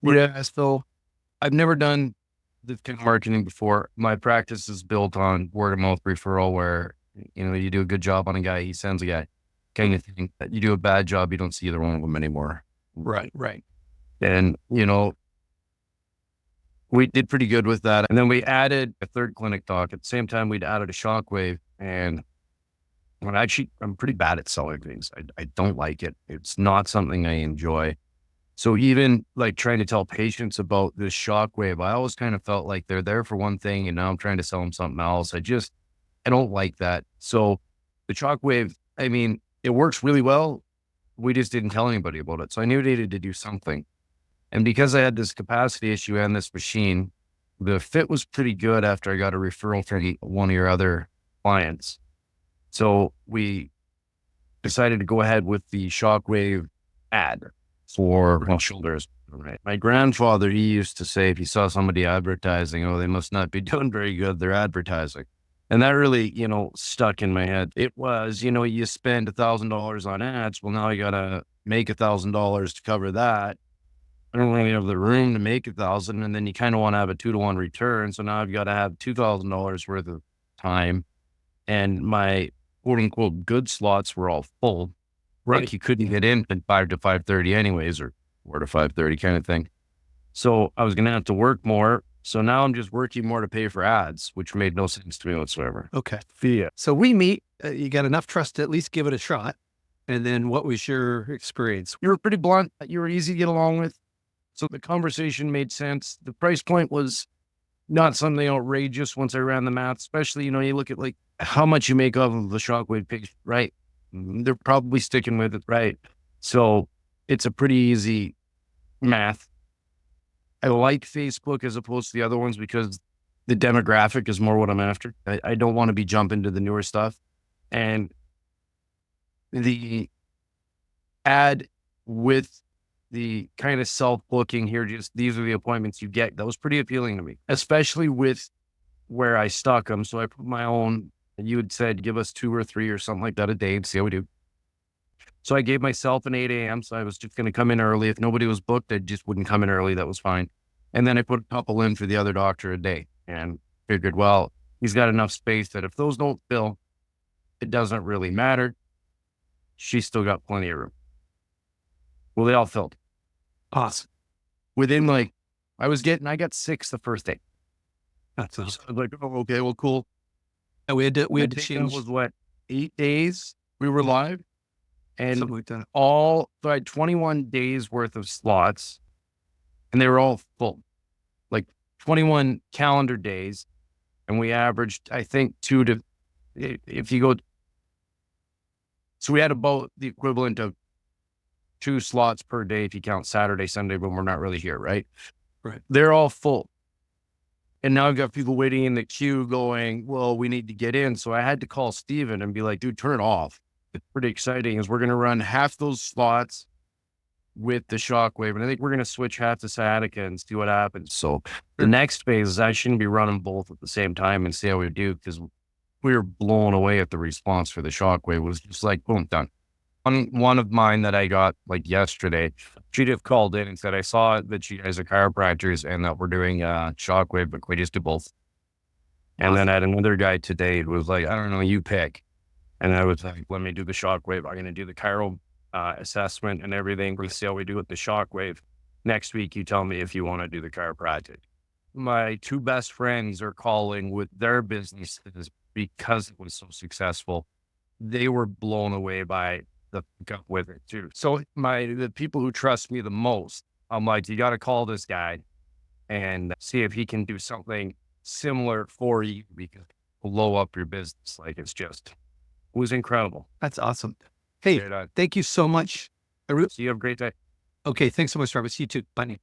Yeah. So I've never done this kind of marketing before. My practice is built on word of mouth referral where, you do a good job on a guy, he sends a guy kind of thing. You do a bad job, you don't see either one of them anymore. Right, right. And, we did pretty good with that. And then we added a third clinic doc. At the same time, we'd added a shockwave. And I'm pretty bad at selling things. I don't like it. It's not something I enjoy. So even like trying to tell patients about this shockwave, I always kind of felt like they're there for one thing and now I'm trying to sell them something else. I don't like that. So the shockwave, I mean, it works really well. We just didn't tell anybody about it. So I knew I needed to do something. And because I had this capacity issue and this machine, the fit was pretty good after I got a referral from one of your other clients. So we decided to go ahead with the shockwave ad for shoulders. Right. My grandfather, he used to say, if he saw somebody advertising, oh, they must not be doing very good. They're advertising. And that really, stuck in my head. It was, you spend $1,000 on ads. Well, now you got to make $1,000 to cover that. I don't really have the room to make 1,000. And then you kind of want to have a 2-to-1 return. So now I've got to have $2,000 worth of time. And my quote unquote good slots were all full. Right. Like you couldn't get in at 5 to 5:30 anyways, or 4 to 5:30 kind of thing. So I was going to have to work more. So now I'm just working more to pay for ads, which made no sense to me whatsoever. Okay. Yeah. So we meet, you got enough trust to at least give it a shot. And then what was your experience? You were pretty blunt. You were easy to get along with. So the conversation made sense. The price point was not something outrageous once I ran the math, especially, you look at like how much you make off of the shockwave page, right? They're probably sticking with it, right? So it's a pretty easy math. I like Facebook as opposed to the other ones because the demographic is more what I'm after. I don't want to be jumping to the newer stuff. And the ad with the kind of self-booking here, just these are the appointments you get. That was pretty appealing to me, especially with where I stuck them. So I put my own, you had said, give us 2 or 3 or something like that a day and see how we do. So I gave myself an 8 a.m. So I was just going to come in early. If nobody was booked, I just wouldn't come in early. That was fine. And then I put a couple in for the other doctor a day and figured, well, he's got enough space that if those don't fill, it doesn't really matter. She's still got plenty of room. Well, they all filled. Awesome. Within I got 6 the first day. That's So awesome. I was like, oh, okay, well, cool. And we had to I think change that was what, 8 days we were live. And something like that. so I had 21 days worth of slots and they were all full, like 21 calendar days. And we averaged, I think, if you go, so we had about the equivalent of 2 slots per day if you count Saturday, Sunday, when we're not really here, right? Right. They're all full. And now I've got people waiting in the queue going, well, we need to get in. So I had to call Steven and be like, dude, turn it off. It's pretty exciting is we're going to run half those slots with the shockwave. And I think we're going to switch half to sciatica and see what happens. So the next phase is I shouldn't be running both at the same time and see how we do because we were blown away at the response for the shockwave. It was just like, boom, done. One of mine that I got like yesterday, she'd have called in and said, I saw that you guys are chiropractors and that we're doing shockwave, but we just do both. And then I had another guy today who was like, I don't know, you pick. And I was like, let me do the shockwave. I'm going to do the chiro assessment and everything. We'll see how we do with the shockwave. Next week, you tell me if you want to do the chiropractic. My 2 best friends are calling with their businesses because it was so successful. They were blown away by the pickup with it too. So the people who trust me the most, I'm like, you got to call this guy and see if he can do something similar for you because it'll blow up your business. Like it was incredible. That's awesome. Hey, thank you so much. So you have a great day. Okay. Thanks so much, Travis. You too. Bye now.